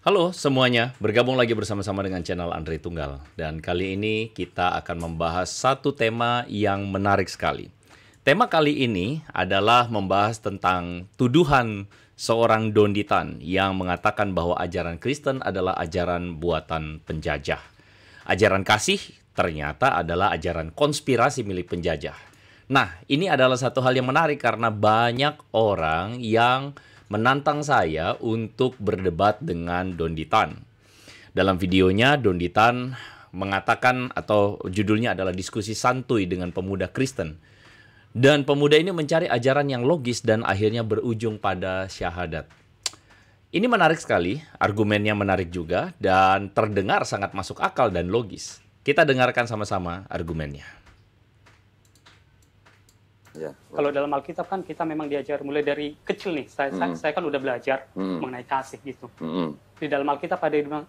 Halo semuanya, bergabung lagi bersama-sama dengan channel Andre Tunggal. Dan kali ini kita akan membahas satu tema yang menarik sekali. Tema kali ini adalah membahas tentang tuduhan seorang Donditan yang mengatakan bahwa ajaran Kristen adalah ajaran buatan penjajah. Ajaran kasih ternyata adalah ajaran konspirasi milik penjajah. Nah, ini adalah satu hal yang menarik karena banyak orang yang menantang saya untuk berdebat dengan Donditan. Dalam videonya, Donditan mengatakan atau judulnya adalah diskusi santuy dengan pemuda Kristen. Dan pemuda ini mencari ajaran yang logis dan akhirnya berujung pada syahadat. Ini menarik sekali, argumennya menarik juga dan terdengar sangat masuk akal dan logis. Kita dengarkan sama-sama argumennya. Ya. Kalau dalam Alkitab kan kita memang diajar mulai dari kecil nih. Saya kan udah belajar mengenai kasih gitu. Di dalam Alkitab ada yang bilang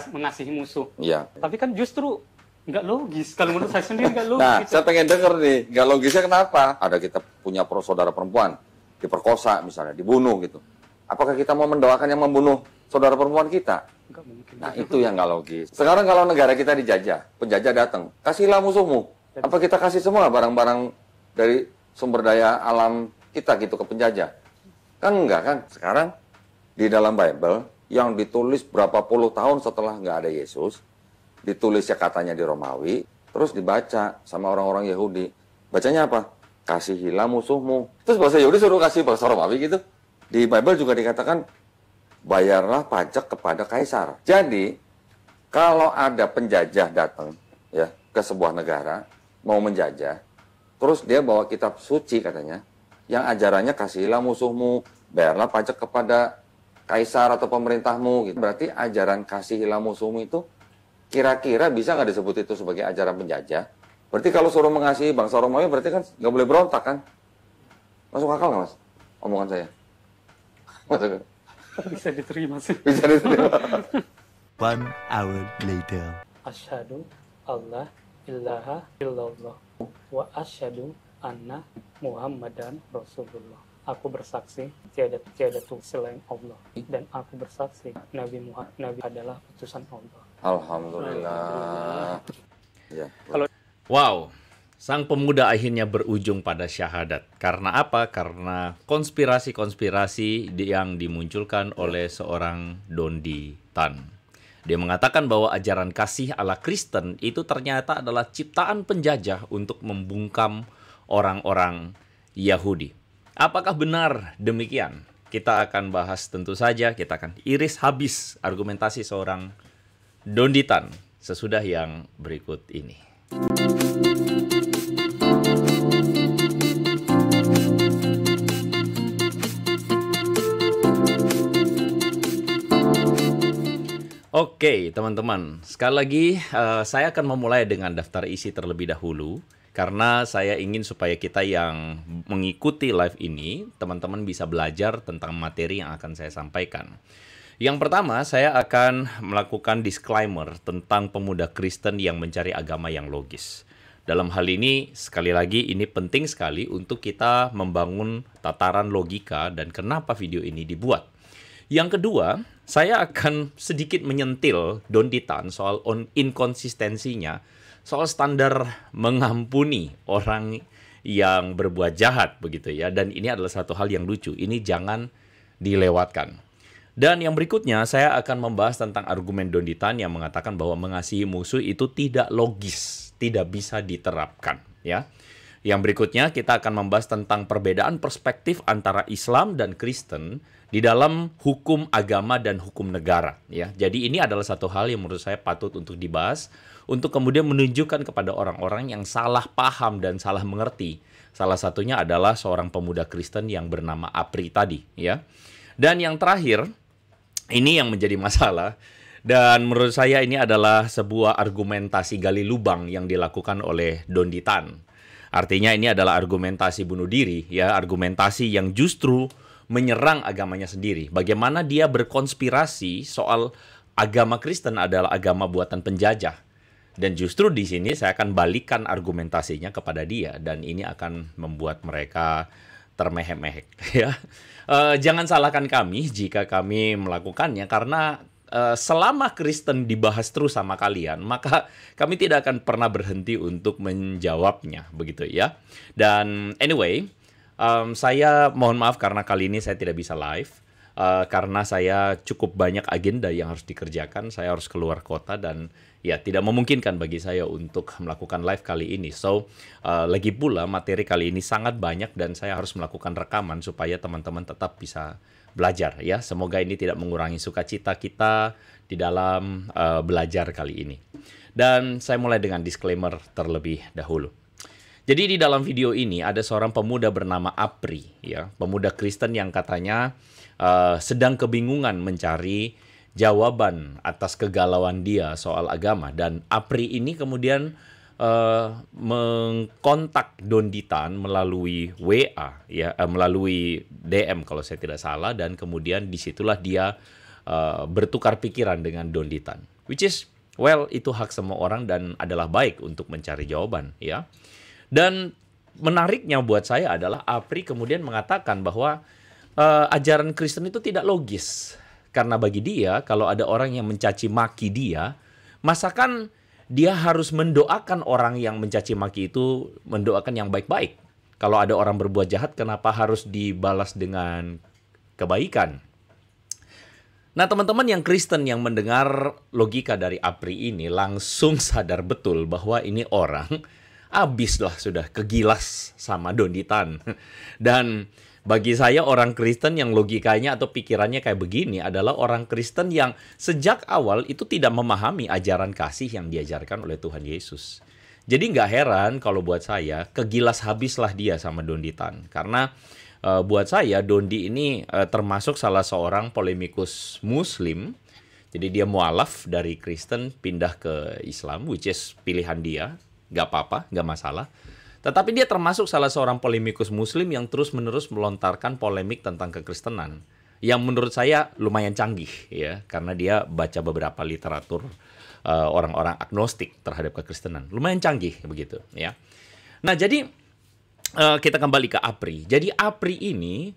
mengasihi musuh. Ya. Tapi kan justru nggak logis. Kalau menurut saya sendiri nggak logis. Nah, gitu. saya pengen denger nih, nggak logisnya kenapa? Ada kita punya saudara perempuan diperkosa misalnya, dibunuh gitu. Apakah kita mau mendoakan yang membunuh saudara perempuan kita? Nggak mungkin. Nah, itu yang nggak logis. Sekarang kalau negara kita dijajah, penjajah datang, kasihlah musuhmu. Apa kita kasih semua barang-barang dari sumber daya alam kita gitu ke penjajah? Kan enggak kan? Sekarang di dalam Bible yang ditulis berapa puluh tahun setelah nggak ada Yesus, ditulisnya katanya di Romawi, terus dibaca sama orang-orang Yahudi. Bacanya apa? Kasihilah musuhmu. Terus bahasa Yahudi suruh kasih bahasa Romawi gitu. Di Bible juga dikatakan bayarlah pajak kepada kaisar. Jadi kalau ada penjajah datang ya ke sebuah negara mau menjajah, terus dia bawa kitab suci katanya, yang ajarannya kasihilah musuhmu, bayarlah pajak kepada kaisar atau pemerintahmu. Gitu. Berarti ajaran kasihilah musuhmu itu kira-kira bisa nggak disebut itu sebagai ajaran penjajah? Berarti kalau suruh mengasihi bangsa Romawi berarti kan nggak boleh berontak kan? Masuk akal nggak mas? Omongan saya. Bisa diterima sih. Bisa diterima. 1 hour later. Asyhadu Allah ilaha illallah wa asyhadu anna Muhammadan Rasulullah. Aku bersaksi tiada Tuhan selain Allah dan aku bersaksi Nabi adalah utusan Allah. Alhamdulillah. Ya. Wow, sang pemuda akhirnya berujung pada syahadat. Karena apa? Karena konspirasi-konspirasi yang dimunculkan oleh seorang Donditan. Dia mengatakan bahwa ajaran kasih ala Kristen itu ternyata adalah ciptaan penjajah untuk membungkam orang-orang Yahudi. Apakah benar demikian? Kita akan bahas tentu saja, kita akan iris habis argumentasi seorang Donditan sesudah yang berikut ini. Oke, teman-teman. Sekali lagi, saya akan memulai dengan daftar isi terlebih dahulu. Karena saya ingin supaya kita yang mengikuti live ini, teman-teman bisa belajar tentang materi yang akan saya sampaikan. Yang pertama, saya akan melakukan disclaimer tentang pemuda Kristen yang mencari agama yang logis. Dalam hal ini, sekali lagi, ini penting sekali untuk kita membangun tataran logika dan kenapa video ini dibuat. Yang kedua, saya akan sedikit menyentil Donditan soal inkonsistensinya, soal standar mengampuni orang yang berbuat jahat begitu ya. Dan ini adalah satu hal yang lucu, ini jangan dilewatkan. Dan yang berikutnya, saya akan membahas tentang argumen Donditan yang mengatakan bahwa mengasihi musuh itu tidak logis, tidak bisa diterapkan ya. Yang berikutnya, kita akan membahas tentang perbedaan perspektif antara Islam dan Kristen di dalam hukum agama dan hukum negara ya. Jadi ini adalah satu hal yang menurut saya patut untuk dibahas untuk kemudian menunjukkan kepada orang-orang yang salah paham dan salah mengerti. Salah satunya adalah seorang pemuda Kristen yang bernama Apri tadi ya. Dan yang terakhir, ini yang menjadi masalah dan menurut saya ini adalah sebuah argumentasi gali lubang yang dilakukan oleh Donditan. Artinya ini adalah argumentasi bunuh diri ya, argumentasi yang justru menyerang agamanya sendiri. Bagaimana dia berkonspirasi soal agama Kristen adalah agama buatan penjajah. Dan justru di sini saya akan balikan argumentasinya kepada dia dan ini akan membuat mereka termehek-mehek ya. Jangan salahkan kami jika kami melakukannya karena selama Kristen dibahas terus sama kalian, maka kami tidak akan pernah berhenti untuk menjawabnya, begitu ya. Dan anyway, saya mohon maaf karena kali ini saya tidak bisa live. Karena saya cukup banyak agenda yang harus dikerjakan, saya harus keluar kota dan ya tidak memungkinkan bagi saya untuk melakukan live kali ini. So, lagi pula materi kali ini sangat banyak dan saya harus melakukan rekaman supaya teman-teman tetap bisa belajar ya. Semoga ini tidak mengurangi sukacita kita di dalam belajar kali ini. Dan saya mulai dengan disclaimer terlebih dahulu. Jadi di dalam video ini ada seorang pemuda bernama Apri, ya, pemuda Kristen yang katanya sedang kebingungan mencari jawaban atas kegalauan dia soal agama. Dan Apri ini kemudian mengkontak Don Ditan melalui WA, ya, melalui DM kalau saya tidak salah, dan kemudian disitulah dia bertukar pikiran dengan Don Ditan, which is well, itu hak semua orang dan adalah baik untuk mencari jawaban, ya. Dan menariknya buat saya adalah Apri kemudian mengatakan bahwa ajaran Kristen itu tidak logis. Karena bagi dia, kalau ada orang yang mencaci maki dia, masakan dia harus mendoakan orang yang mencaci maki itu, mendoakan yang baik-baik. Kalau ada orang berbuat jahat, kenapa harus dibalas dengan kebaikan? Nah, teman-teman yang Kristen yang mendengar logika dari Apri ini langsung sadar betul bahwa ini orang abislah sudah kegilas sama Don Ditan. Dan bagi saya orang Kristen yang logikanya atau pikirannya kayak begini adalah orang Kristen yang sejak awal itu tidak memahami ajaran kasih yang diajarkan oleh Tuhan Yesus. Jadi nggak heran kalau buat saya kegilas habislah dia sama Don Ditan. Karena buat saya Dondi ini termasuk salah seorang polemikus Muslim. Jadi dia mualaf dari Kristen pindah ke Islam, which is pilihan dia. Nggak apa-apa, nggak masalah. Tetapi dia termasuk salah seorang polemikus Muslim yang terus-menerus melontarkan polemik tentang kekristenan. Yang menurut saya lumayan canggih, ya, karena dia baca beberapa literatur orang-orang agnostik terhadap kekristenan. Lumayan canggih, begitu, ya. Nah, jadi kita kembali ke Apri. Jadi Apri ini,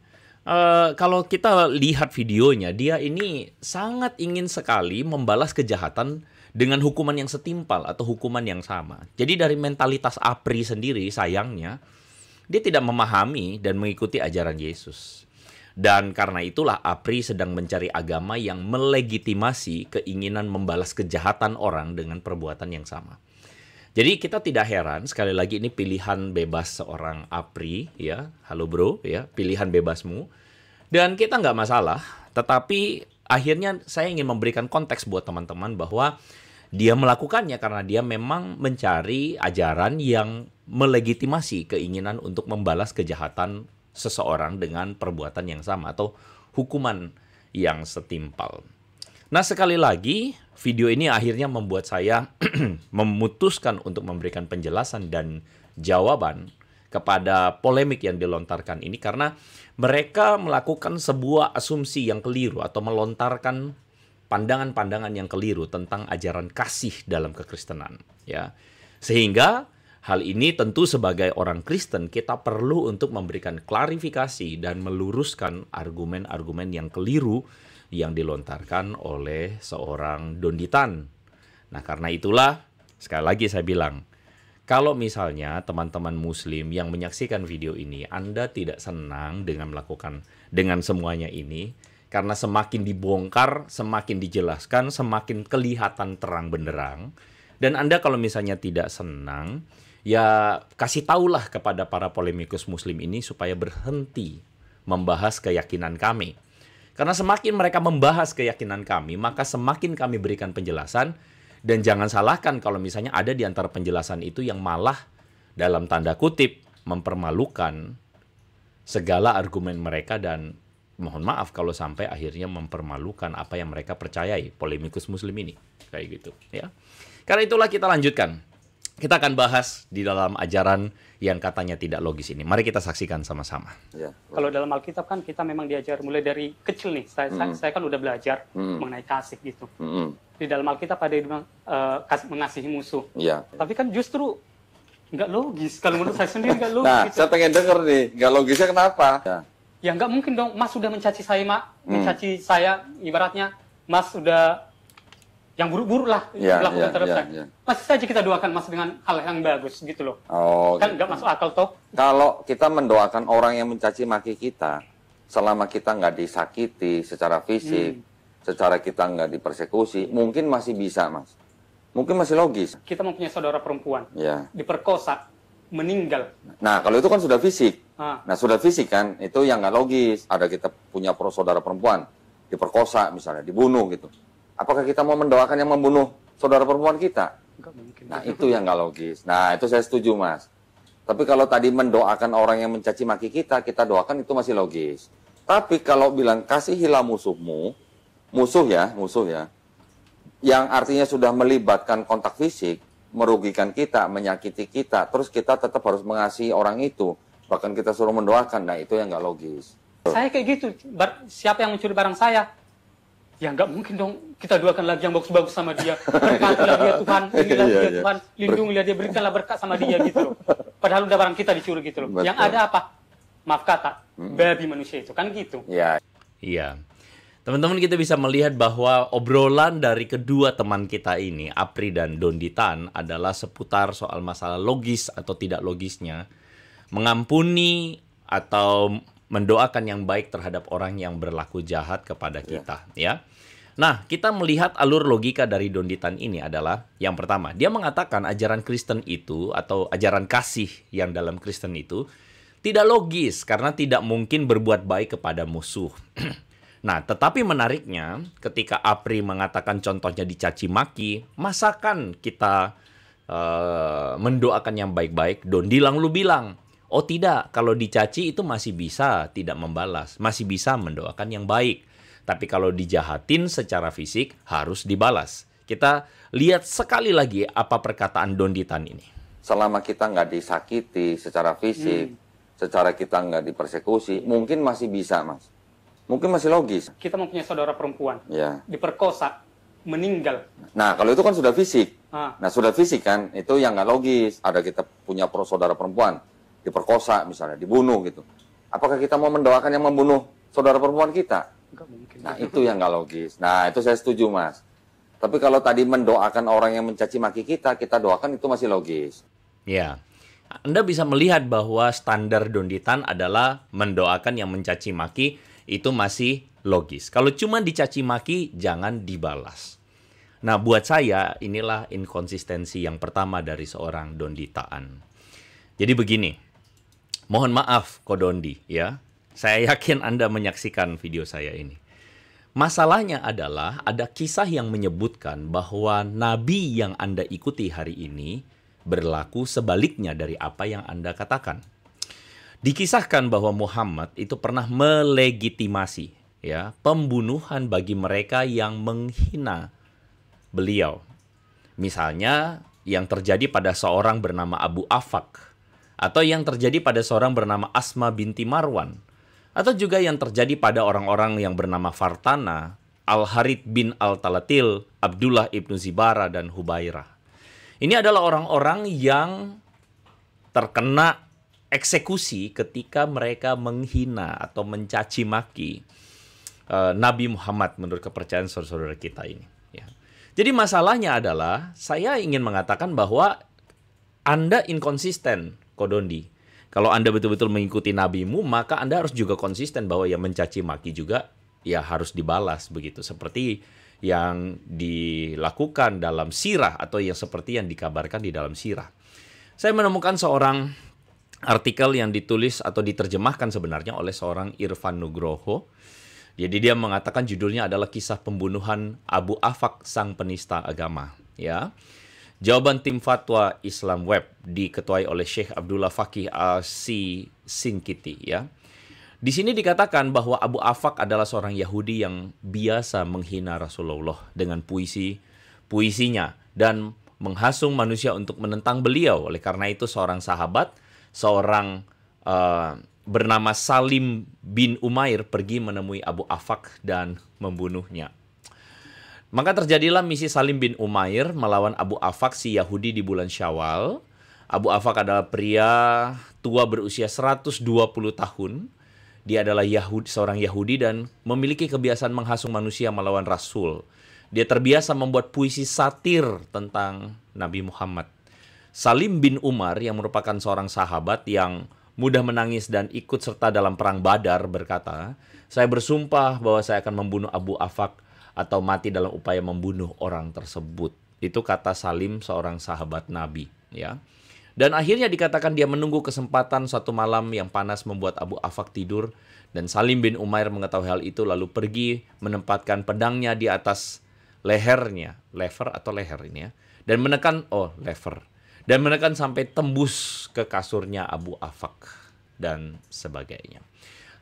kalau kita lihat videonya, dia ini sangat ingin sekali membalas kejahatan dengan hukuman yang setimpal atau hukuman yang sama. Jadi dari mentalitas Apri sendiri, sayangnya, dia tidak memahami dan mengikuti ajaran Yesus. Dan karena itulah Apri sedang mencari agama yang melegitimasi keinginan membalas kejahatan orang dengan perbuatan yang sama. Jadi kita tidak heran, sekali lagi ini pilihan bebas seorang Apri, ya, halo bro, ya, pilihan bebasmu. Dan kita nggak masalah, tetapi akhirnya saya ingin memberikan konteks buat teman-teman bahwa dia melakukannya karena dia memang mencari ajaran yang melegitimasi keinginan untuk membalas kejahatan seseorang dengan perbuatan yang sama atau hukuman yang setimpal. Nah, sekali lagi video ini akhirnya membuat saya memutuskan untuk memberikan penjelasan dan jawaban kepada polemik yang dilontarkan ini karena mereka melakukan sebuah asumsi yang keliru atau melontarkan pandangan-pandangan yang keliru tentang ajaran kasih dalam kekristenan, ya. Sehingga hal ini tentu sebagai orang Kristen kita perlu untuk memberikan klarifikasi dan meluruskan argumen-argumen yang keliru yang dilontarkan oleh seorang Don Ditan. Nah, karena itulah sekali lagi saya bilang, kalau misalnya teman-teman Muslim yang menyaksikan video ini, Anda tidak senang dengan melakukan dengan semuanya ini, karena semakin dibongkar, semakin dijelaskan, semakin kelihatan terang benderang. Dan Anda kalau misalnya tidak senang, ya kasih tahulah kepada para polemikus Muslim ini supaya berhenti membahas keyakinan kami. Karena semakin mereka membahas keyakinan kami, maka semakin kami berikan penjelasan. Dan jangan salahkan kalau misalnya ada di antara penjelasan itu yang malah dalam tanda kutip mempermalukan segala argumen mereka dan mohon maaf kalau sampai akhirnya mempermalukan apa yang mereka percayai, polemikus Muslim ini. Kayak gitu, ya. Karena itulah kita lanjutkan. Kita akan bahas di dalam ajaran yang katanya tidak logis ini. Mari kita saksikan sama-sama. Ya. Kalau dalam Alkitab kan kita memang diajar mulai dari kecil nih. Saya kan udah belajar mengenai kasih gitu. Di dalam Alkitab ada yang bilang mengasihi musuh. Ya. Tapi kan justru nggak logis. Kalau menurut saya sendiri nggak logis. Nah, gitu. saya pengen denger nih, nggak logisnya kenapa? Ya. Ya nggak mungkin dong, Mas sudah mencaci saya, Mak. Mencaci saya, ibaratnya Mas sudah yang buruk-buruk lah dilakukan terhadap saya. Ya. Masih saja kita doakan Mas dengan hal yang bagus gitu loh. Oh, Kan gitu. nggak masuk akal toh. Kalau kita mendoakan orang yang mencaci maki kita, selama kita nggak disakiti secara fisik, secara kita nggak dipersekusi, mungkin masih bisa, Mas. Mungkin masih logis. Kita mempunyai saudara perempuan, Ya. diperkosa, meninggal. Nah, kalau itu kan sudah fisik. Ah. Nah, sudah fisik kan, itu yang nggak logis. Ada kita punya saudara perempuan, diperkosa misalnya, dibunuh gitu. Apakah kita mau mendoakan yang membunuh saudara perempuan kita? Nggak mungkin. Nah, itu yang nggak logis. Nah, itu saya setuju, Mas. Tapi kalau tadi mendoakan orang yang mencaci maki kita, kita doakan itu masih logis. Tapi kalau bilang kasihilah musuhmu, musuh ya, yang artinya sudah melibatkan kontak fisik, merugikan kita, menyakiti kita, terus kita tetap harus mengasihi orang itu, bahkan kita suruh mendoakan, nah itu yang nggak logis. Saya kayak gitu. Siapa yang mencuri barang saya? Ya nggak mungkin dong kita doakan lagi yang bagus-bagus sama dia. Berkatilah dia Tuhan, inilah Iya, dia iya. Tuhan, lindungilah dia, berikanlah berkat sama dia gitu loh. Padahal udah barang kita dicuri gitu loh. Betul. Yang ada apa? Maaf kata, babi manusia itu kan gitu. Ya, Iya. Teman-teman, kita bisa melihat bahwa obrolan dari kedua teman kita ini, Apri dan Donditan, adalah seputar soal masalah logis atau tidak logisnya, mengampuni atau mendoakan yang baik terhadap orang yang berlaku jahat kepada kita, ya. Nah, kita melihat alur logika dari Donditan ini adalah, yang pertama, dia mengatakan ajaran Kristen itu atau ajaran kasih yang dalam Kristen itu tidak logis karena tidak mungkin berbuat baik kepada musuh. Nah, tetapi menariknya ketika Apri mengatakan contohnya dicaci maki, masakan kita mendoakan yang baik-baik? Dondi lalu bilang, oh tidak, kalau dicaci itu masih bisa tidak membalas, masih bisa mendoakan yang baik. Tapi kalau dijahatin secara fisik harus dibalas. Kita lihat sekali lagi apa perkataan Donditan ini. selama kita nggak disakiti secara fisik, secara kita nggak dipersekusi, mungkin masih bisa, Mas. Mungkin masih logis. Kita mempunyai saudara perempuan, Ya. diperkosa, meninggal. Nah, kalau itu kan sudah fisik. Ah. Nah, sudah fisik kan, itu yang nggak logis. Ada kita punya saudara perempuan, diperkosa misalnya, dibunuh gitu. Apakah kita mau mendoakan yang membunuh saudara perempuan kita? Nggak mungkin. Nah, itu yang nggak logis. Nah, itu saya setuju, Mas. Tapi kalau tadi mendoakan orang yang mencaci maki kita doakan itu masih logis. Ya, Anda bisa melihat bahwa standar Donditan adalah mendoakan yang mencaci maki itu masih logis. Kalau cuma dicaci maki, jangan dibalas. Nah, buat saya inilah inkonsistensi yang pertama dari seorang Donditaan. Jadi begini, mohon maaf Kodondi ya, saya yakin Anda menyaksikan video saya ini. Masalahnya adalah ada kisah yang menyebutkan bahwa Nabi yang Anda ikuti hari ini berlaku sebaliknya dari apa yang Anda katakan. Dikisahkan bahwa Muhammad itu pernah melegitimasi ya pembunuhan bagi mereka yang menghina beliau. Misalnya yang terjadi pada seorang bernama Abu Afak, atau yang terjadi pada seorang bernama Asma binti Marwan, atau juga yang terjadi pada orang-orang yang bernama Fartana, Al-Harith bin Al-Talatil, Abdullah ibnu Zibara, dan Hubairah. Ini adalah orang-orang yang terkena eksekusi ketika mereka menghina atau mencaci maki Nabi Muhammad menurut kepercayaan saudara-saudara kita ini. Ya. Jadi masalahnya adalah saya ingin mengatakan bahwa Anda inkonsisten, Kodondi. Kalau Anda betul-betul mengikuti nabimu, maka Anda harus juga konsisten bahwa yang mencaci maki juga ya harus dibalas begitu. Seperti yang dilakukan dalam sirah atau yang seperti yang dikabarkan di dalam sirah. Saya menemukan seorang artikel yang ditulis atau diterjemahkan sebenarnya oleh seorang Irfan Nugroho. Jadi dia mengatakan judulnya adalah kisah pembunuhan Abu Afak sang penista agama. Ya. Jawaban tim fatwa Islam Web diketuai oleh Syekh Abdullah Fakih Al-Sinkiti ya. Di sini dikatakan bahwa Abu Afak adalah seorang Yahudi yang biasa menghina Rasulullah dengan puisinya dan menghasung manusia untuk menentang beliau. Oleh karena itu seorang sahabat, seorang bernama Salim bin Umair pergi menemui Abu Afak dan membunuhnya. Maka terjadilah misi Salim bin Umair melawan Abu Afak si Yahudi di bulan Syawal. Abu Afak adalah pria tua berusia 120 tahun Dia adalah seorang Yahudi dan memiliki kebiasaan menghasung manusia melawan Rasul. Dia terbiasa membuat puisi satir tentang Nabi Muhammad. Salim bin Umar yang merupakan seorang sahabat yang mudah menangis dan ikut serta dalam perang Badar berkata, "Saya bersumpah bahwa saya akan membunuh Abu Afaq atau mati dalam upaya membunuh orang tersebut." Itu kata Salim, seorang sahabat Nabi, ya. Dan akhirnya dikatakan dia menunggu kesempatan suatu malam yang panas membuat Abu Afaq tidur, dan Salim bin Umair mengetahui hal itu lalu pergi menempatkan pedangnya di atas lehernya, lever atau leher ini ya, dan menekan sampai tembus ke kasurnya Abu Afaq dan sebagainya.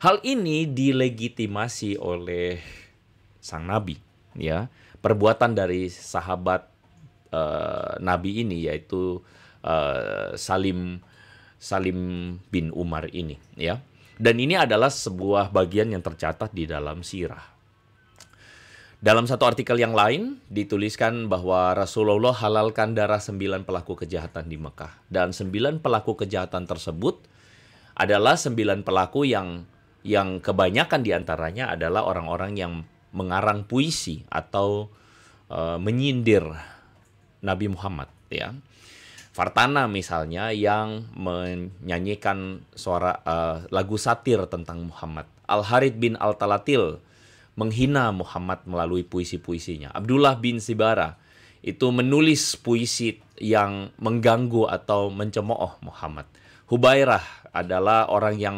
Hal ini dilegitimasi oleh sang nabi, ya. Perbuatan dari sahabat nabi ini yaitu Salim bin Umar ini, ya. Dan ini adalah sebuah bagian yang tercatat di dalam sirah. Dalam satu artikel yang lain dituliskan bahwa Rasulullah halalkan darah 9 pelaku kejahatan di Mekah. Dan 9 pelaku kejahatan tersebut adalah 9 pelaku yang kebanyakan diantaranya adalah orang-orang yang mengarang puisi atau menyindir Nabi Muhammad, ya. Fartana misalnya yang menyanyikan lagu satir tentang Muhammad. Al-Harith bin Al-Talatil menghina Muhammad melalui puisi-puisinya. Abdullah bin Sibara itu menulis puisi yang mengganggu atau mencemooh Muhammad. Hubairah adalah orang yang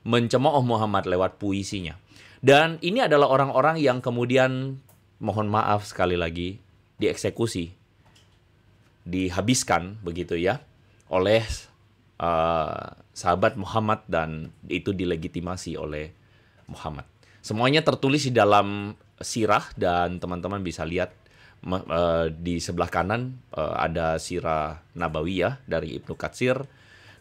mencemooh Muhammad lewat puisinya. Dan ini adalah orang-orang yang kemudian, mohon maaf sekali lagi, dieksekusi, dihabiskan begitu ya oleh sahabat Muhammad, dan itu dilegitimasi oleh Muhammad. Semuanya tertulis di dalam sirah, dan teman-teman bisa lihat di sebelah kanan ada sirah Nabawiyah dari Ibnu Katsir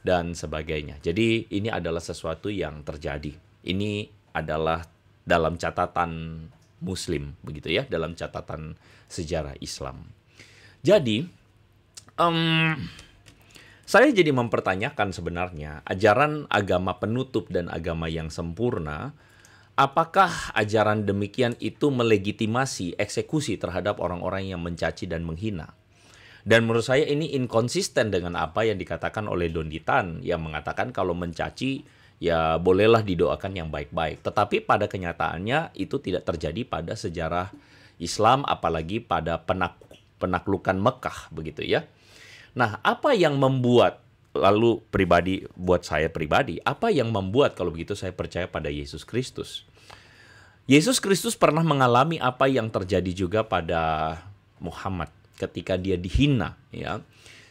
dan sebagainya. Jadi ini adalah sesuatu yang terjadi. Ini adalah dalam catatan Muslim begitu ya, dalam catatan sejarah Islam. Jadi saya jadi mempertanyakan sebenarnya ajaran agama penutup dan agama yang sempurna. Apakah ajaran demikian itu melegitimasi eksekusi terhadap orang-orang yang mencaci dan menghina? Dan menurut saya ini inkonsisten dengan apa yang dikatakan oleh Don Ditan yang mengatakan kalau mencaci ya bolehlah didoakan yang baik-baik. Tetapi pada kenyataannya itu tidak terjadi pada sejarah Islam, apalagi pada penaklukan Mekah begitu ya. Nah, apa yang membuat, lalu buat saya pribadi, apa yang membuat kalau begitu saya percaya pada Yesus Kristus? Yesus Kristus pernah mengalami apa yang terjadi juga pada Muhammad ketika dia dihina, ya.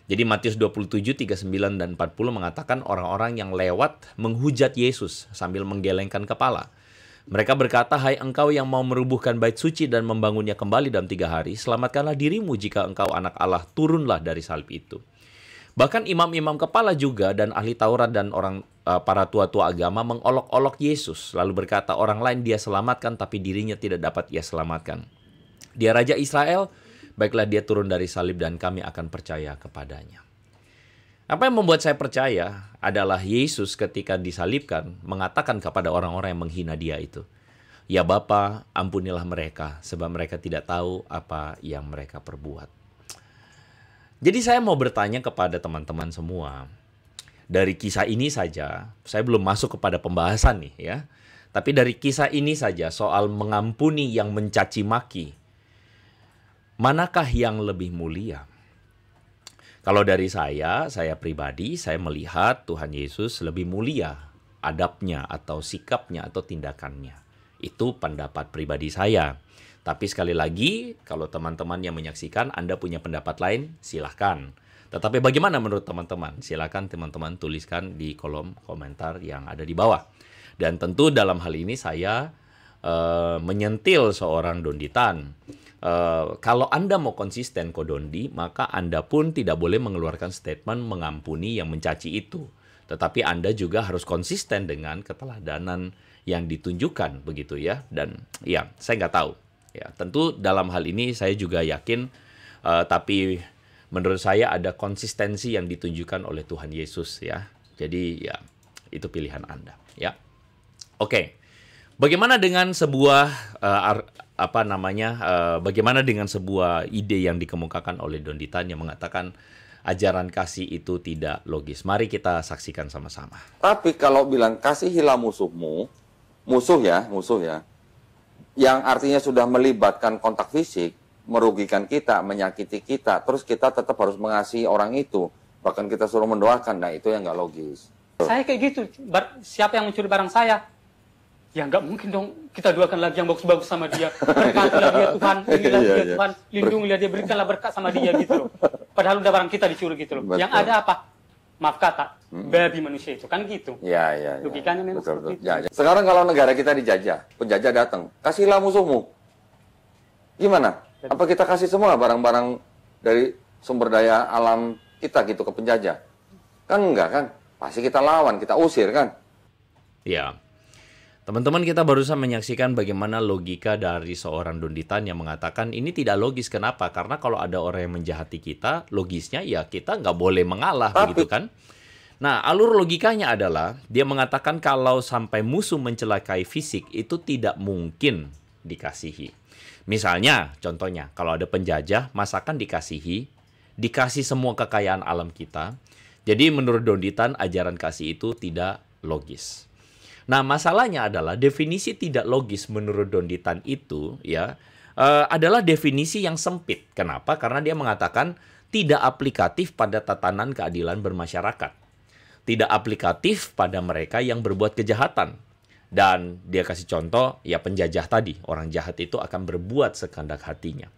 Jadi Matius 27, 39 dan 40 mengatakan orang-orang yang lewat menghujat Yesus sambil menggelengkan kepala. Mereka berkata, "Hai engkau yang mau merubuhkan bait suci dan membangunnya kembali dalam 3 hari, selamatkanlah dirimu jika engkau anak Allah, turunlah dari salib itu." Bahkan imam-imam kepala juga dan ahli Taurat dan para tua-tua agama mengolok-olok Yesus, lalu berkata, "Orang lain dia selamatkan, tapi dirinya tidak dapat ia selamatkan. Dia Raja Israel, baiklah dia turun dari salib dan kami akan percaya kepadanya." Apa yang membuat saya percaya adalah Yesus ketika disalibkan mengatakan kepada orang-orang yang menghina dia itu, "Ya Bapa, ampunilah mereka, sebab mereka tidak tahu apa yang mereka perbuat." Jadi saya mau bertanya kepada teman-teman semua, dari kisah ini saja, saya belum masuk kepada pembahasan nih ya, tapi dari kisah ini saja soal mengampuni yang mencaci maki, manakah yang lebih mulia? Kalau dari saya pribadi, saya melihat Tuhan Yesus lebih mulia adabnya atau sikapnya atau tindakannya. Itu pendapat pribadi saya. Tapi sekali lagi, kalau teman-teman yang menyaksikan, Anda punya pendapat lain, silahkan. Tetapi bagaimana menurut teman-teman? Silahkan teman-teman tuliskan di kolom komentar yang ada di bawah. Dan tentu dalam hal ini saya menyentil seorang Don Ditan. Kalau Anda mau konsisten Kodondi, maka Anda pun tidak boleh mengeluarkan statement mengampuni yang mencaci itu. Tetapi Anda juga harus konsisten dengan keteladanan yang ditunjukkan begitu ya. Dan ya, saya nggak tahu. Ya, tentu dalam hal ini saya juga yakin, tapi menurut saya ada konsistensi yang ditunjukkan oleh Tuhan Yesus ya. Jadi ya, itu pilihan Anda ya. Oke. Bagaimana dengan sebuah bagaimana dengan sebuah ide yang dikemukakan oleh Donditan yang mengatakan ajaran kasih itu tidak logis? Mari kita saksikan sama-sama. Tapi kalau bilang kasihilah musuhmu, musuh ya, yang artinya sudah melibatkan kontak fisik, merugikan kita, menyakiti kita, terus kita tetap harus mengasihi orang itu, bahkan kita suruh mendoakan, nah itu yang nggak logis. Saya kayak gitu, siapa yang mencuri barang saya? Ya nggak mungkin dong kita doakan lagi yang bagus-bagus sama dia. Berkatilah dia Tuhan, inilah dia Tuhan, lindungilah dia, berikanlah berkat sama dia gitu loh. Padahal udah barang kita dicuri gitu loh. Betul. Yang ada apa? Maaf kata, babi manusia itu kan gitu. Ya. Logikanya memang Betul. seperti itu. Ya. Sekarang kalau negara kita dijajah, penjajah datang, kasihlah musuhmu. Gimana? Apa kita kasih semua barang-barang dari sumber daya alam kita gitu ke penjajah? Kan enggak kan? Pasti kita lawan, kita usir kan? Ya. Teman-teman, kita barusan menyaksikan bagaimana logika dari seorang Donditan yang mengatakan ini tidak logis. Kenapa? Karena kalau ada orang yang menjahati kita, logisnya ya kita nggak boleh mengalah, begitu kan? Nah, alur logikanya adalah dia mengatakan kalau sampai musuh mencelakai fisik itu tidak mungkin dikasihi. Misalnya, contohnya, kalau ada penjajah, masakan dikasih semua kekayaan alam kita. Jadi menurut Donditan, ajaran kasih itu tidak logis. Nah, masalahnya adalah definisi tidak logis menurut Donditan itu ya adalah definisi yang sempit. Kenapa? Karena dia mengatakan tidak aplikatif pada tatanan keadilan bermasyarakat. Tidak aplikatif pada mereka yang berbuat kejahatan. Dan dia kasih contoh, ya penjajah tadi, orang jahat itu akan berbuat sekehendak hatinya.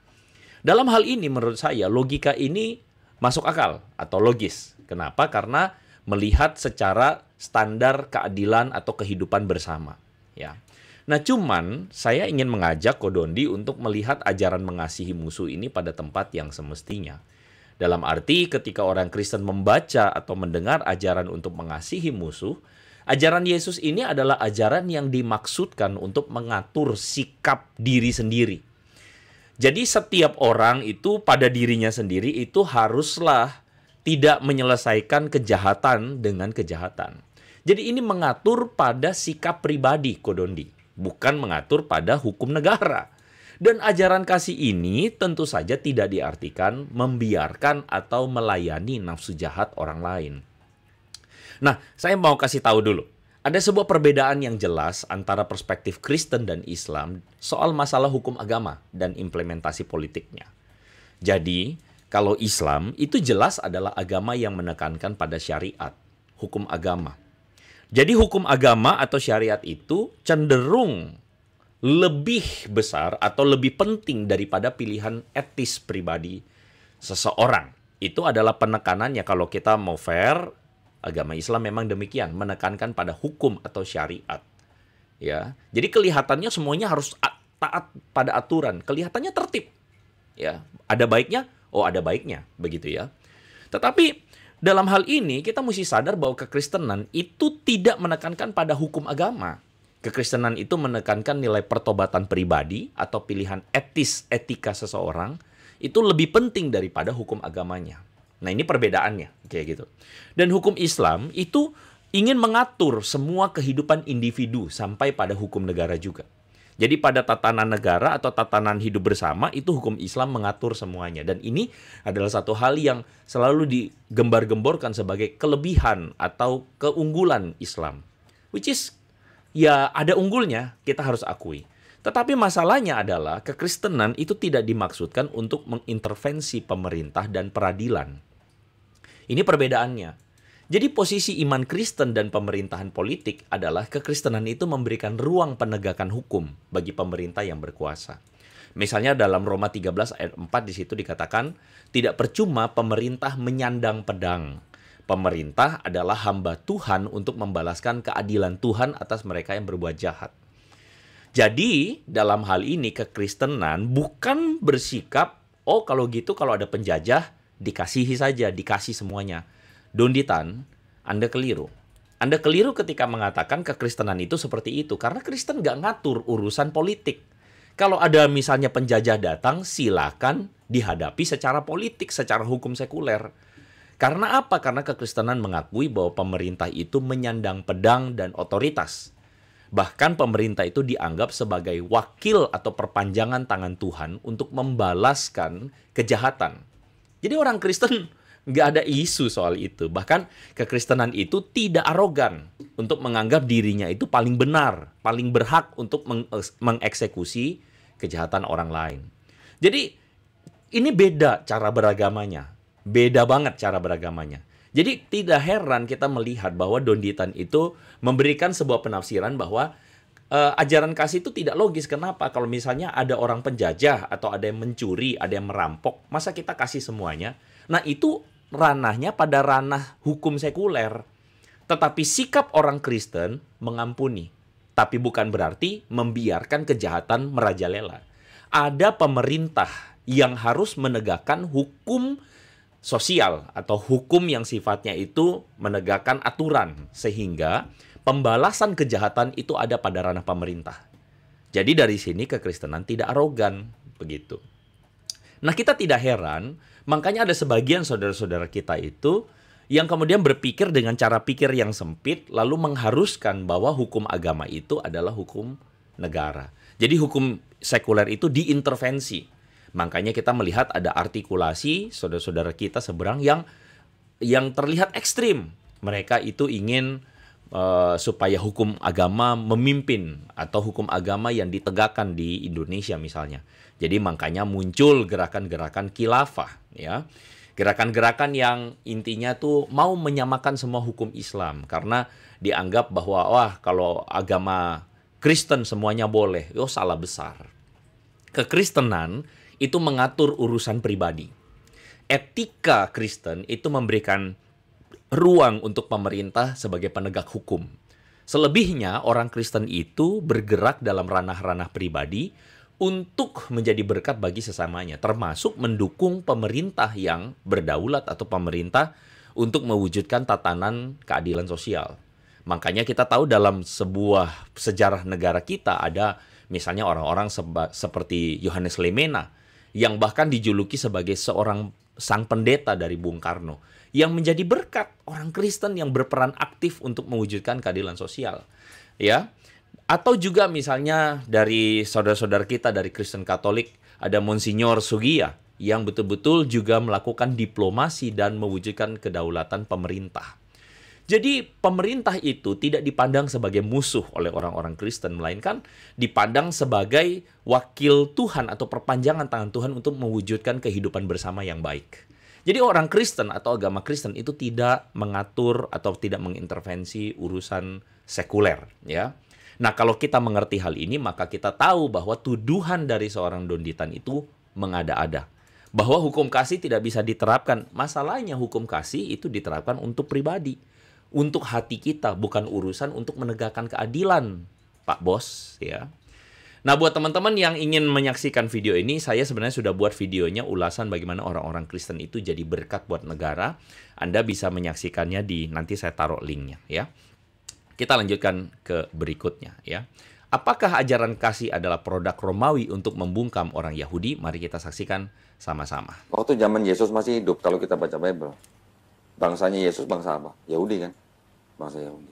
Dalam hal ini menurut saya logika ini masuk akal atau logis. Kenapa? Karena melihat secara standar keadilan atau kehidupan bersama. Ya. Nah, cuman saya ingin mengajak Kodondi untuk melihat ajaran mengasihi musuh ini pada tempat yang semestinya. Dalam arti ketika orang Kristen membaca atau mendengar ajaran untuk mengasihi musuh, ajaran Yesus ini adalah ajaran yang dimaksudkan untuk mengatur sikap diri sendiri. Jadi setiap orang itu pada dirinya sendiri itu haruslah tidak menyelesaikan kejahatan dengan kejahatan. Jadi ini mengatur pada sikap pribadi Kodondi, bukan mengatur pada hukum negara. Dan ajaran kasih ini tentu saja tidak diartikan membiarkan atau melayani nafsu jahat orang lain. Nah, saya mau kasih tahu dulu. Ada sebuah perbedaan yang jelas antara perspektif Kristen dan Islam soal masalah hukum agama dan implementasi politiknya. Jadi, kalau Islam itu jelas adalah agama yang menekankan pada syariat, hukum agama. Jadi hukum agama atau syariat itu cenderung lebih besar atau lebih penting daripada pilihan etis pribadi seseorang. Itu adalah penekanannya kalau kita mau fair, agama Islam memang demikian, menekankan pada hukum atau syariat. Ya. Jadi kelihatannya semuanya harus taat pada aturan, kelihatannya tertib. Ya, ada baiknya. Oh, ada baiknya, begitu ya. Tetapi dalam hal ini kita mesti sadar bahwa kekristenan itu tidak menekankan pada hukum agama. Kekristenan itu menekankan nilai pertobatan pribadi atau pilihan etika seseorang itu lebih penting daripada hukum agamanya. Nah, ini perbedaannya, kayak gitu. Dan hukum Islam itu ingin mengatur semua kehidupan individu sampai pada hukum negara juga. Jadi pada tatanan negara atau tatanan hidup bersama itu hukum Islam mengatur semuanya. Dan ini adalah satu hal yang selalu digembar-gemborkan sebagai kelebihan atau keunggulan Islam. Which is, ya ada unggulnya, kita harus akui. Tetapi masalahnya adalah kekristenan itu tidak dimaksudkan untuk mengintervensi pemerintah dan peradilan. Ini perbedaannya. Jadi posisi iman Kristen dan pemerintahan politik adalah kekristenan itu memberikan ruang penegakan hukum bagi pemerintah yang berkuasa. Misalnya dalam Roma 13 ayat 4 di situ dikatakan, tidak percuma pemerintah menyandang pedang. Pemerintah adalah hamba Tuhan untuk membalaskan keadilan Tuhan atas mereka yang berbuat jahat. Jadi dalam hal ini kekristenan bukan bersikap, oh kalau gitu kalau ada penjajah dikasihi saja, dikasih semuanya. Donditan, Anda keliru. Anda keliru ketika mengatakan kekristenan itu seperti itu. Karena Kristen nggak ngatur urusan politik. Kalau ada misalnya penjajah datang, silakan dihadapi secara politik, secara hukum sekuler. Karena apa? Karena kekristenan mengakui bahwa pemerintah itu menyandang pedang dan otoritas. Bahkan pemerintah itu dianggap sebagai wakil atau perpanjangan tangan Tuhan untuk membalaskan kejahatan. Jadi orang Kristen nggak ada isu soal itu. Bahkan kekristenan itu tidak arogan untuk menganggap dirinya itu paling benar, paling berhak untuk mengeksekusi kejahatan orang lain. Jadi ini beda cara beragamanya. Beda banget cara beragamanya. Jadi tidak heran kita melihat bahwa Don Ditan itu memberikan sebuah penafsiran bahwa ajaran kasih itu tidak logis. Kenapa? Kalau misalnya ada orang penjajah atau ada yang mencuri, ada yang merampok, masa kita kasih semuanya? Nah itu ranahnya pada ranah hukum sekuler. Tetapi sikap orang Kristen mengampuni. Tapi bukan berarti membiarkan kejahatan merajalela. Ada pemerintah yang harus menegakkan hukum sosial atau hukum yang sifatnya itu menegakkan aturan sehingga pembalasan kejahatan itu ada pada ranah pemerintah. Jadi dari sini kekristenan tidak arogan begitu. Nah, kita tidak heran makanya ada sebagian saudara-saudara kita itu yang kemudian berpikir dengan cara pikir yang sempit lalu mengharuskan bahwa hukum agama itu adalah hukum negara. Jadi hukum sekuler itu diintervensi. Makanya kita melihat ada artikulasi saudara-saudara kita seberang yang terlihat ekstrim. Mereka itu ingin supaya hukum agama memimpin atau hukum agama yang ditegakkan di Indonesia misalnya. Jadi makanya muncul gerakan-gerakan khilafah, ya. Gerakan-gerakan yang intinya tuh mau menyamakan semua hukum Islam karena dianggap bahwa wah kalau agama Kristen semuanya boleh. Salah besar. Kekristenan itu mengatur urusan pribadi. Etika Kristen itu memberikan ruang untuk pemerintah sebagai penegak hukum. Selebihnya orang Kristen itu bergerak dalam ranah-ranah pribadi untuk menjadi berkat bagi sesamanya, termasuk mendukung pemerintah yang berdaulat atau pemerintah untuk mewujudkan tatanan keadilan sosial. Makanya kita tahu dalam sebuah sejarah negara kita ada misalnya orang-orang seperti Yohanes Lemena yang bahkan dijuluki sebagai seorang sang pendeta dari Bung Karno yang menjadi berkat orang Kristen yang berperan aktif untuk mewujudkan keadilan sosial, ya. Atau juga misalnya dari saudara-saudara kita dari Kristen Katolik ada Monsignor Sugia yang betul-betul juga melakukan diplomasi dan mewujudkan kedaulatan pemerintah. Jadi pemerintah itu tidak dipandang sebagai musuh oleh orang-orang Kristen, melainkan dipandang sebagai wakil Tuhan atau perpanjangan tangan Tuhan untuk mewujudkan kehidupan bersama yang baik. Jadi orang Kristen atau agama Kristen itu tidak mengatur atau tidak mengintervensi urusan sekuler, ya. Nah, kalau kita mengerti hal ini, maka kita tahu bahwa tuduhan dari seorang Don Ditan itu mengada-ada. Bahwa hukum kasih tidak bisa diterapkan. Masalahnya hukum kasih itu diterapkan untuk pribadi. Untuk hati kita, bukan urusan untuk menegakkan keadilan, Pak Bos, ya. Nah, buat teman-teman yang ingin menyaksikan video ini, saya sebenarnya sudah buat videonya ulasan bagaimana orang-orang Kristen itu jadi berkat buat negara. Anda bisa menyaksikannya nanti saya taruh linknya, ya. Kita lanjutkan ke berikutnya, ya. Apakah ajaran kasih adalah produk Romawi untuk membungkam orang Yahudi? Mari kita saksikan sama-sama. Waktu zaman Yesus masih hidup, kalau kita baca Bible, bangsanya Yesus bangsa apa? Yahudi kan? Bangsa Yahudi.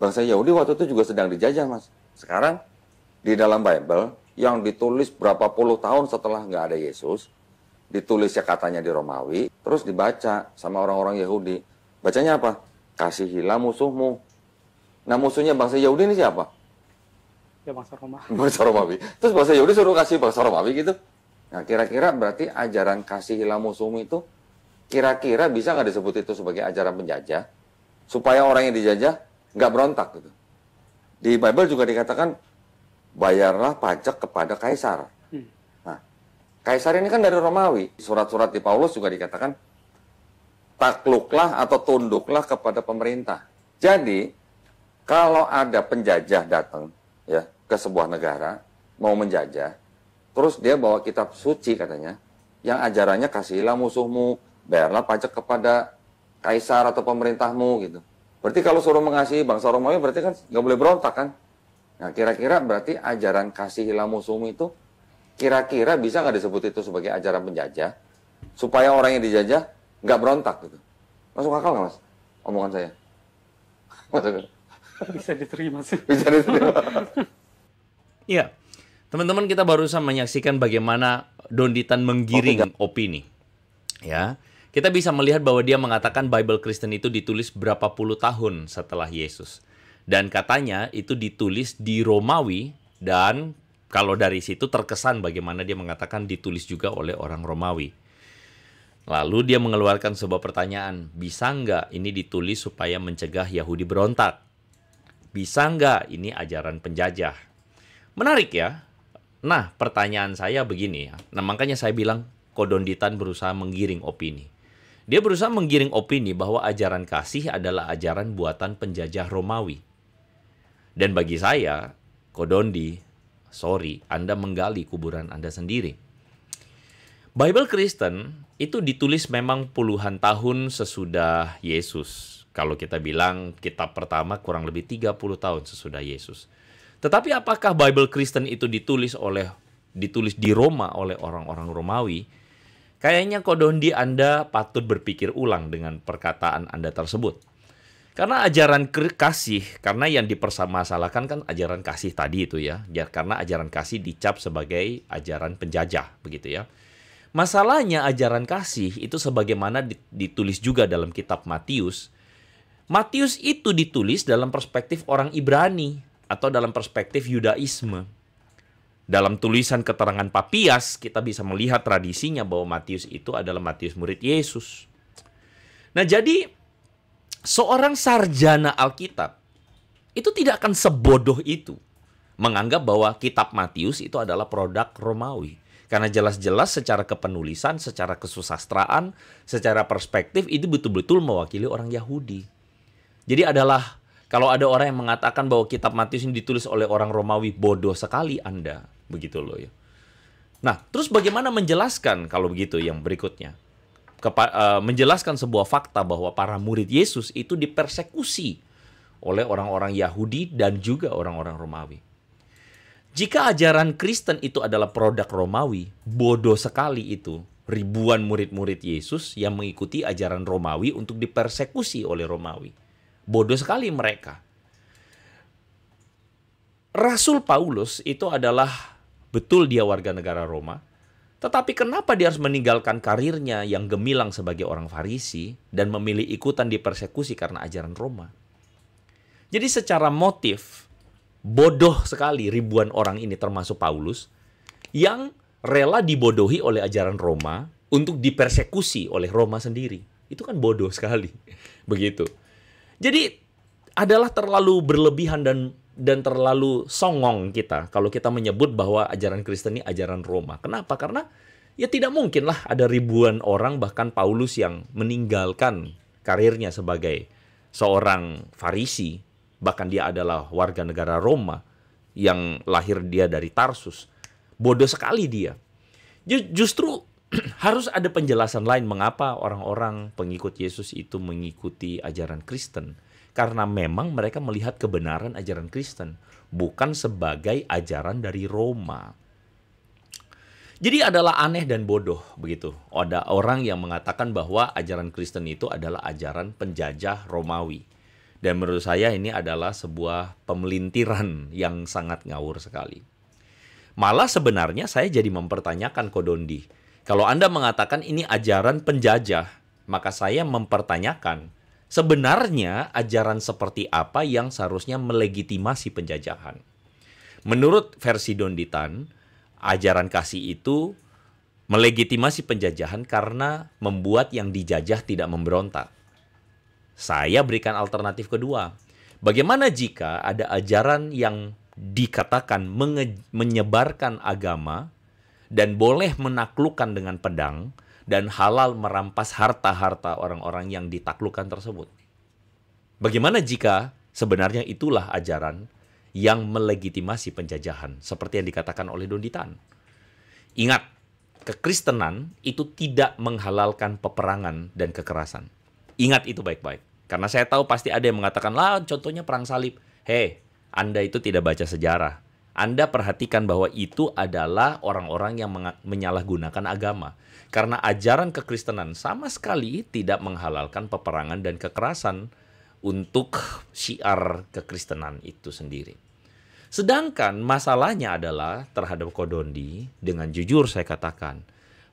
Bangsa Yahudi waktu itu juga sedang dijajah, Mas. Sekarang di dalam Bible yang ditulis berapa puluh tahun setelah nggak ada Yesus, ditulisnya katanya di Romawi, terus dibaca sama orang-orang Yahudi. Bacanya apa? Kasihilah musuhmu. Nah, musuhnya bangsa Yahudi ini siapa? Ya, bangsa Romawi. Bangsa Romawi. Terus bangsa Yahudi suruh kasih bangsa Romawi gitu. Nah, kira-kira berarti ajaran kasihilah musuhmu itu kira-kira bisa nggak disebut itu sebagai ajaran penjajah supaya orang yang dijajah nggak berontak gitu. Di Bible juga dikatakan bayarlah pajak kepada kaisar. Nah, kaisar ini kan dari Romawi. Surat-surat di Paulus juga dikatakan takluklah atau tunduklah kepada pemerintah. Jadi kalau ada penjajah datang ya ke sebuah negara mau menjajah, terus dia bawa kitab suci katanya yang ajarannya kasihilah musuhmu, bayarlah pajak kepada kaisar atau pemerintahmu gitu. Berarti kalau suruh mengasihi bangsa Romawi berarti kan nggak boleh berontak kan? Nah, kira-kira berarti ajaran kasihilah musuhmu itu kira-kira bisa nggak disebut itu sebagai ajaran penjajah supaya orang yang dijajah nggak berontak gitu. Masuk akal nggak, Mas? Omongan saya. Masuk. Bisa diterima sih. Bisa diterima. Iya, teman-teman, kita barusan menyaksikan bagaimana Donditan menggiring opini. Ya, kita bisa melihat bahwa dia mengatakan Bible Kristen itu ditulis berapa puluh tahun setelah Yesus. Dan katanya itu ditulis di Romawi, dan kalau dari situ terkesan bagaimana dia mengatakan ditulis juga oleh orang Romawi. Lalu dia mengeluarkan sebuah pertanyaan, bisa nggak ini ditulis supaya mencegah Yahudi berontak? Bisa nggak ini ajaran penjajah? Menarik ya. Nah, pertanyaan saya begini ya. Nah, makanya saya bilang Kodonditan berusaha menggiring opini. Dia berusaha menggiring opini bahwa ajaran kasih adalah ajaran buatan penjajah Romawi. Dan bagi saya, Kodondi, sorry, Anda menggali kuburan Anda sendiri. Bible Kristen itu ditulis memang puluhan tahun sesudah Yesus. Kalau kita bilang kitab pertama kurang lebih 30 tahun sesudah Yesus. Tetapi apakah Bible Kristen itu ditulis di Roma oleh orang-orang Romawi? Kayaknya Kodondi, Anda patut berpikir ulang dengan perkataan Anda tersebut. Karena ajaran kasih, karena yang dipermasalahkan kan ajaran kasih tadi itu ya. Karena ajaran kasih dicap sebagai ajaran penjajah, begitu ya. Masalahnya ajaran kasih itu sebagaimana ditulis juga dalam kitab Matius. Matius itu ditulis dalam perspektif orang Ibrani atau dalam perspektif Yudaisme. Dalam tulisan keterangan Papias, kita bisa melihat tradisinya bahwa Matius itu adalah Matius murid Yesus. Nah, jadi seorang sarjana Alkitab itu tidak akan sebodoh itu menganggap bahwa kitab Matius itu adalah produk Romawi. Karena jelas-jelas secara kepenulisan, secara kesusastraan, secara perspektif itu betul-betul mewakili orang Yahudi. Jadi adalah, kalau ada orang yang mengatakan bahwa kitab Matius ini ditulis oleh orang Romawi, bodoh sekali Anda. Begitu loh ya. Nah, terus bagaimana menjelaskan kalau begitu yang berikutnya? Menjelaskan sebuah fakta bahwa para murid Yesus itu dipersekusi oleh orang-orang Yahudi dan juga orang-orang Romawi. Jika ajaran Kristen itu adalah produk Romawi, bodoh sekali itu ribuan murid-murid Yesus yang mengikuti ajaran Romawi untuk dipersekusi oleh Romawi. Bodoh sekali mereka. Rasul Paulus itu adalah betul dia warga negara Roma, tetapi kenapa dia harus meninggalkan karirnya yang gemilang sebagai orang Farisi dan memilih ikutan dipersekusi karena ajaran Roma? Jadi secara motif, bodoh sekali ribuan orang ini termasuk Paulus yang rela dibodohi oleh ajaran Roma untuk dipersekusi oleh Roma sendiri. Itu kan bodoh sekali. Begitu. Jadi adalah terlalu berlebihan dan terlalu songong kita kalau kita menyebut bahwa ajaran Kristen ini ajaran Roma. Kenapa? Karena ya tidak mungkinlah ada ribuan orang, bahkan Paulus yang meninggalkan karirnya sebagai seorang Farisi, bahkan dia adalah warga negara Roma yang lahir dia dari Tarsus. Bodoh sekali dia. Justru harus ada penjelasan lain mengapa orang-orang pengikut Yesus itu mengikuti ajaran Kristen. Karena memang mereka melihat kebenaran ajaran Kristen, bukan sebagai ajaran dari Roma. Jadi adalah aneh dan bodoh begitu. Ada orang yang mengatakan bahwa ajaran Kristen itu adalah ajaran penjajah Romawi. Dan menurut saya ini adalah sebuah pemelintiran yang sangat ngawur sekali. Malah sebenarnya saya jadi mempertanyakan Kodondi. Kalau Anda mengatakan ini ajaran penjajah, maka saya mempertanyakan, sebenarnya ajaran seperti apa yang seharusnya melegitimasi penjajahan? Menurut versi Donditan, ajaran kasih itu melegitimasi penjajahan karena membuat yang dijajah tidak memberontak. Saya berikan alternatif kedua. Bagaimana jika ada ajaran yang dikatakan menyebarkan agama dan boleh menaklukkan dengan pedang, dan halal merampas harta-harta orang-orang yang ditaklukkan tersebut? Bagaimana jika sebenarnya itulah ajaran yang melegitimasi penjajahan, seperti yang dikatakan oleh Donditan? Ingat, kekristenan itu tidak menghalalkan peperangan dan kekerasan. Ingat itu baik-baik. Karena saya tahu pasti ada yang mengatakan, lah contohnya perang salib. Hei, Anda itu tidak baca sejarah. Anda perhatikan bahwa itu adalah orang-orang yang menyalahgunakan agama. Karena ajaran kekristenan sama sekali tidak menghalalkan peperangan dan kekerasan untuk syiar kekristenan itu sendiri. Sedangkan masalahnya adalah terhadap Kodondi, dengan jujur saya katakan,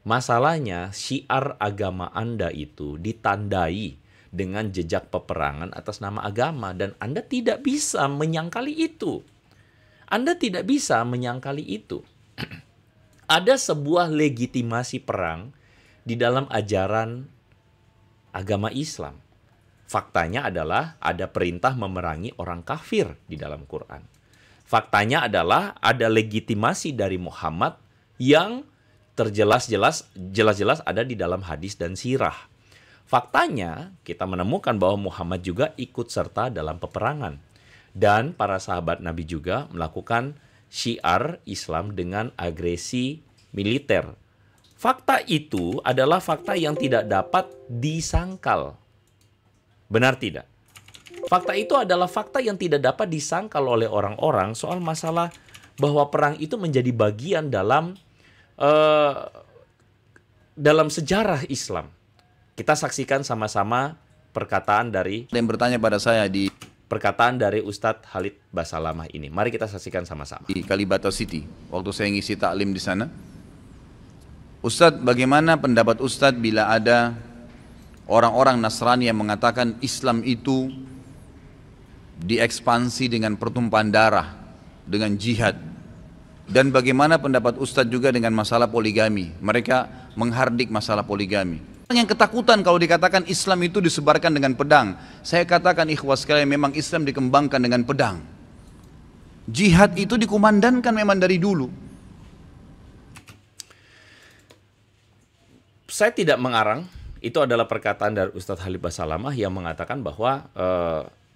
masalahnya syiar agama Anda itu ditandai dengan jejak peperangan atas nama agama, dan Anda tidak bisa menyangkali itu. Anda tidak bisa menyangkali itu. Ada sebuah legitimasi perang di dalam ajaran agama Islam. Faktanya adalah ada perintah memerangi orang kafir di dalam Quran. Faktanya adalah ada legitimasi dari Muhammad yang jelas-jelas ada di dalam hadis dan sirah. Faktanya kita menemukan bahwa Muhammad juga ikut serta dalam peperangan. Dan para sahabat Nabi juga melakukan syiar Islam dengan agresi militer. Fakta itu adalah fakta yang tidak dapat disangkal. Benar tidak? Fakta itu adalah fakta yang tidak dapat disangkal oleh orang-orang soal masalah bahwa perang itu menjadi bagian dalam sejarah Islam. Kita saksikan sama-sama perkataan dari Ustadz Khalid Basalamah ini. Mari kita saksikan sama-sama. Di Kalibata City, waktu saya ngisi taklim di sana. Ustadz, bagaimana pendapat Ustadz bila ada orang-orang Nasrani yang mengatakan Islam itu diekspansi dengan pertumpahan darah, dengan jihad? Dan bagaimana pendapat Ustadz juga dengan masalah poligami? Mereka menghardik masalah poligami. Yang ketakutan kalau dikatakan Islam itu disebarkan dengan pedang. Saya katakan ikhwas sekalian, memang Islam dikembangkan dengan pedang. Jihad itu dikumandangkan memang dari dulu. Saya tidak mengarang. Itu adalah perkataan dari Ustadz Khalid Basalamah yang mengatakan bahwa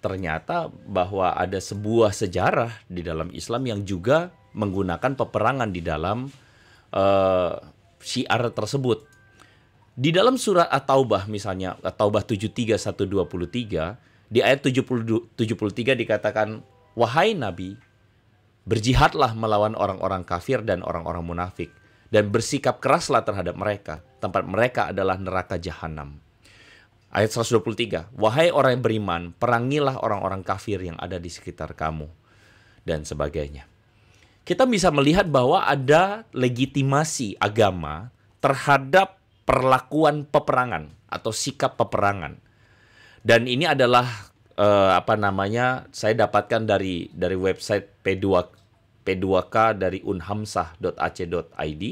ternyata bahwa ada sebuah sejarah di dalam Islam yang juga menggunakan peperangan di dalam syiar tersebut. Di dalam surat At-Taubah misalnya, At-Taubah 73:1-23, di ayat 73 dikatakan, "Wahai Nabi, berjihadlah melawan orang-orang kafir dan orang-orang munafik, dan bersikap keraslah terhadap mereka. Tempat mereka adalah neraka jahanam." Ayat 123, "Wahai orang yang beriman, perangilah orang-orang kafir yang ada di sekitar kamu." Dan sebagainya. Kita bisa melihat bahwa ada legitimasi agama terhadap perlakuan peperangan atau sikap peperangan. Dan ini adalah saya dapatkan dari website P2K dari unhamsah.ac.id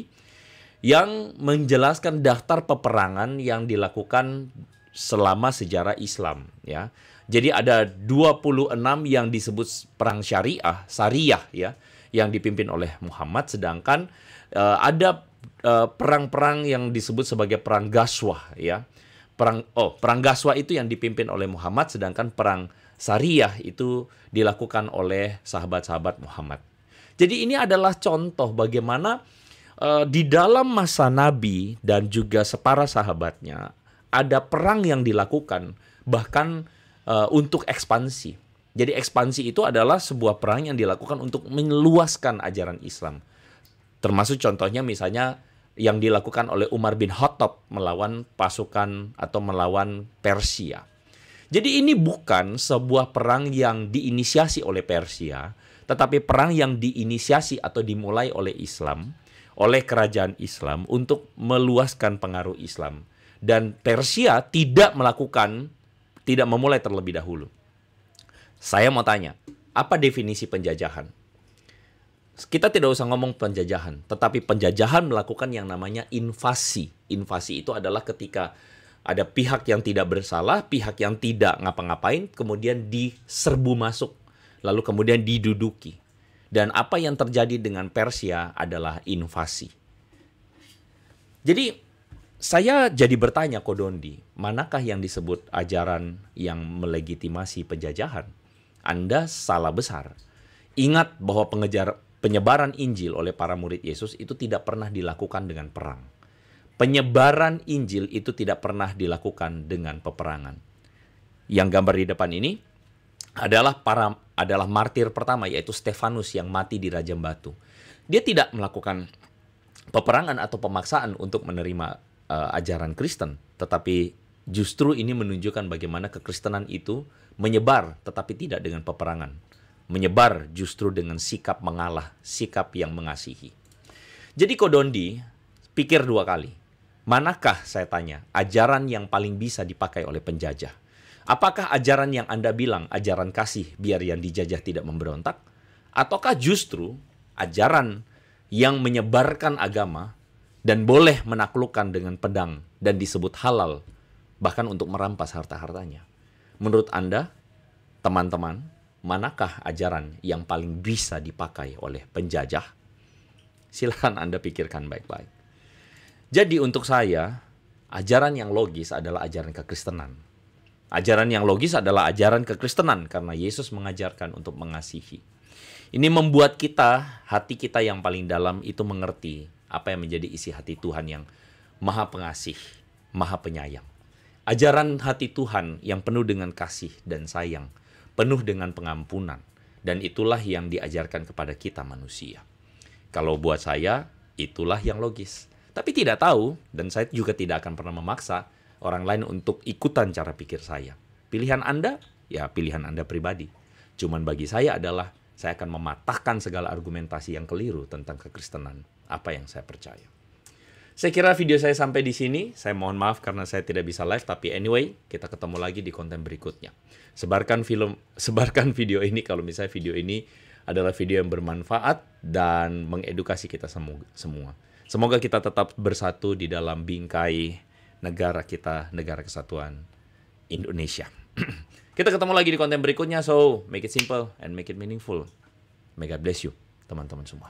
yang menjelaskan daftar peperangan yang dilakukan selama sejarah Islam, ya. Jadi ada 26 yang disebut perang syariah ya, yang dipimpin oleh Muhammad, sedangkan ada perang-perang yang disebut sebagai perang Ghazwah, ya. Perang Ghazwah itu yang dipimpin oleh Muhammad, sedangkan perang Sariyah itu dilakukan oleh sahabat-sahabat Muhammad. Jadi ini adalah contoh bagaimana di dalam masa Nabi dan juga separa sahabatnya ada perang yang dilakukan bahkan untuk ekspansi. Jadi ekspansi itu adalah sebuah perang yang dilakukan untuk meluaskan ajaran Islam. Termasuk contohnya misalnya yang dilakukan oleh Umar bin Khattab melawan pasukan atau melawan Persia. Jadi ini bukan sebuah perang yang diinisiasi oleh Persia, tetapi perang yang diinisiasi atau dimulai oleh Islam, oleh kerajaan Islam untuk meluaskan pengaruh Islam. Dan Persia tidak memulai terlebih dahulu. Saya mau tanya, apa definisi penjajahan? Kita tidak usah ngomong penjajahan, tetapi penjajahan melakukan yang namanya invasi. Invasi itu adalah ketika ada pihak yang tidak bersalah, pihak yang tidak ngapa-ngapain, kemudian diserbu masuk, lalu kemudian diduduki. Dan apa yang terjadi dengan Persia adalah invasi. Jadi saya jadi bertanya, Kodondi, manakah yang disebut ajaran yang melegitimasi penjajahan? Anda salah besar. Ingat bahwa penyebaran Injil oleh para murid Yesus itu tidak pernah dilakukan dengan perang. Penyebaran Injil itu tidak pernah dilakukan dengan peperangan. Yang gambar di depan ini adalah martir pertama, yaitu Stefanus yang mati di rajam batu. Dia tidak melakukan peperangan atau pemaksaan untuk menerima ajaran Kristen, tetapi Justru ini menunjukkan bagaimana kekristenan itu menyebar tetapi tidak dengan peperangan. Menyebar justru dengan sikap mengalah, sikap yang mengasihi. Jadi Kodondi pikir 2 kali. Manakah, saya tanya, ajaran yang paling bisa dipakai oleh penjajah? Apakah ajaran yang Anda bilang ajaran kasih biar yang dijajah tidak memberontak? Ataukah justru ajaran yang menyebarkan agama dan boleh menaklukkan dengan pedang dan disebut halal, bahkan untuk merampas harta-hartanya? Menurut Anda, teman-teman, manakah ajaran yang paling bisa dipakai oleh penjajah? Silakan Anda pikirkan baik-baik. Jadi untuk saya, ajaran yang logis adalah ajaran kekristenan. Ajaran yang logis adalah ajaran kekristenan karena Yesus mengajarkan untuk mengasihi. Ini membuat kita, hati kita yang paling dalam itu mengerti apa yang menjadi isi hati Tuhan yang maha pengasih, maha penyayang. Ajaran hati Tuhan yang penuh dengan kasih dan sayang, penuh dengan pengampunan. Dan itulah yang diajarkan kepada kita manusia. Kalau buat saya, itulah yang logis. Tapi tidak tahu, dan saya juga tidak akan pernah memaksa orang lain untuk ikutan cara pikir saya. Pilihan Anda, ya pilihan Anda pribadi. Cuman bagi saya adalah, saya akan mematahkan segala argumentasi yang keliru tentang kekristenan, apa yang saya percaya. Saya kira video saya sampai di sini. Saya mohon maaf karena saya tidak bisa live, tapi anyway, kita ketemu lagi di konten berikutnya. Sebarkan video ini kalau misalnya video ini adalah video yang bermanfaat dan mengedukasi kita semua. Semoga kita tetap bersatu di dalam bingkai negara kita, negara kesatuan Indonesia. Kita ketemu lagi di konten berikutnya, so make it simple and make it meaningful. May God bless you, teman-teman semua.